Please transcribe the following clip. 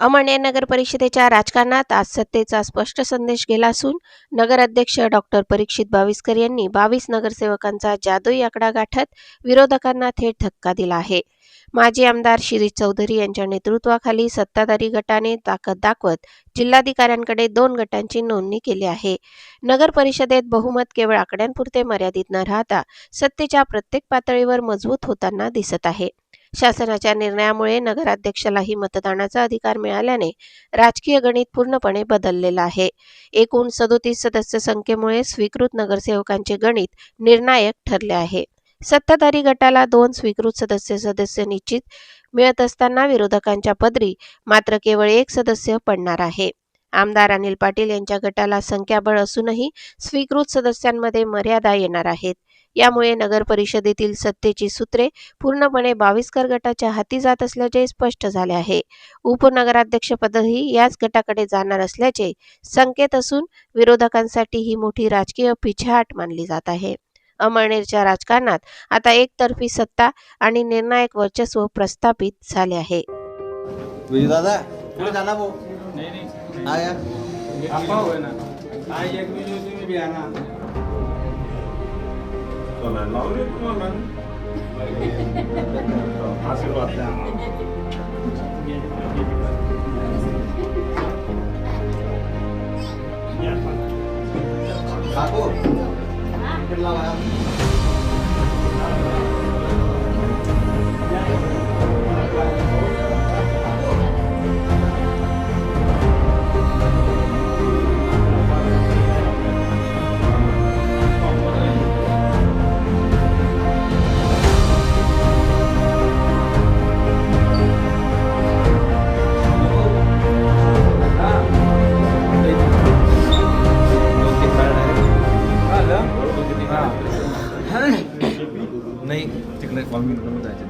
अमळनेर नगर परिषदेच्या राजकारणात आज सत्तेचा स्पष्ट संदेश गेला असून नगराध्यक्ष डॉक्टर परीक्षित बाविस्कर यांनी 22 नगरसेवकांचा जादुई आकडा गाठत विरोधकांना थेट धक्का दिला आहे. माजी आमदार शिरीष चौधरी यांच्या नेतृत्वाखाली सत्ताधारी गटाने ताकद दाखवत जिल्हाधिकाऱ्यांकडे 2 गटांची नोंदणी केली आहे. नगर परिषदेत बहुमत केवळ आकड्यांपुरते मर्यादित न राहता सत्तेच्या प्रत्येक पातळीवर मजबूत होताना दिसत आहे. शासनाच्या निर्णयामुळे नगराध्यक्षालाही मतदानाचा अधिकार मिळाल्याने राजकीय गणित पूर्णपणे बदललेलं आहे. एकूण 37 सदस्य संख्येमुळे स्वीकृत नगरसेवकांचे गणित निर्णायक ठरले आहे. सत्ताधारी गटाला 2 स्वीकृत सदस्य निश्चित मिळत असताना विरोधकांच्या पदरी मात्र केवळ 1 सदस्य पडणार आहे. आमदार अनिल पाटील यांच्या गटाला संख्याबळ असूनही स्वीकृत सदस्यांमध्ये मर्यादा येणार आहेत. यामुळे नगर परिषदेतील सत्तेची सूत्रे पूर्णपणे बाविस्कर गटाच्या हाती जात असल्याचे स्पष्ट झाले आहे. उपनगराध्यक्षपदही याच गटाकडे जाणार असल्याचे संकेत असून विरोधकांसाठी ही मोठी राजकीय पिछाट मानली जात आहे. अमळनेरच्या राजकारणात आता एकतर्फी सत्ता आणि निर्णायक वर्चस्व प्रस्थापित झाले आहे. दादा पुढे जाना भाऊ. हा या आशीर्वाद काको नाही तिकडे कॉम्प्युटरमध्ये जायचे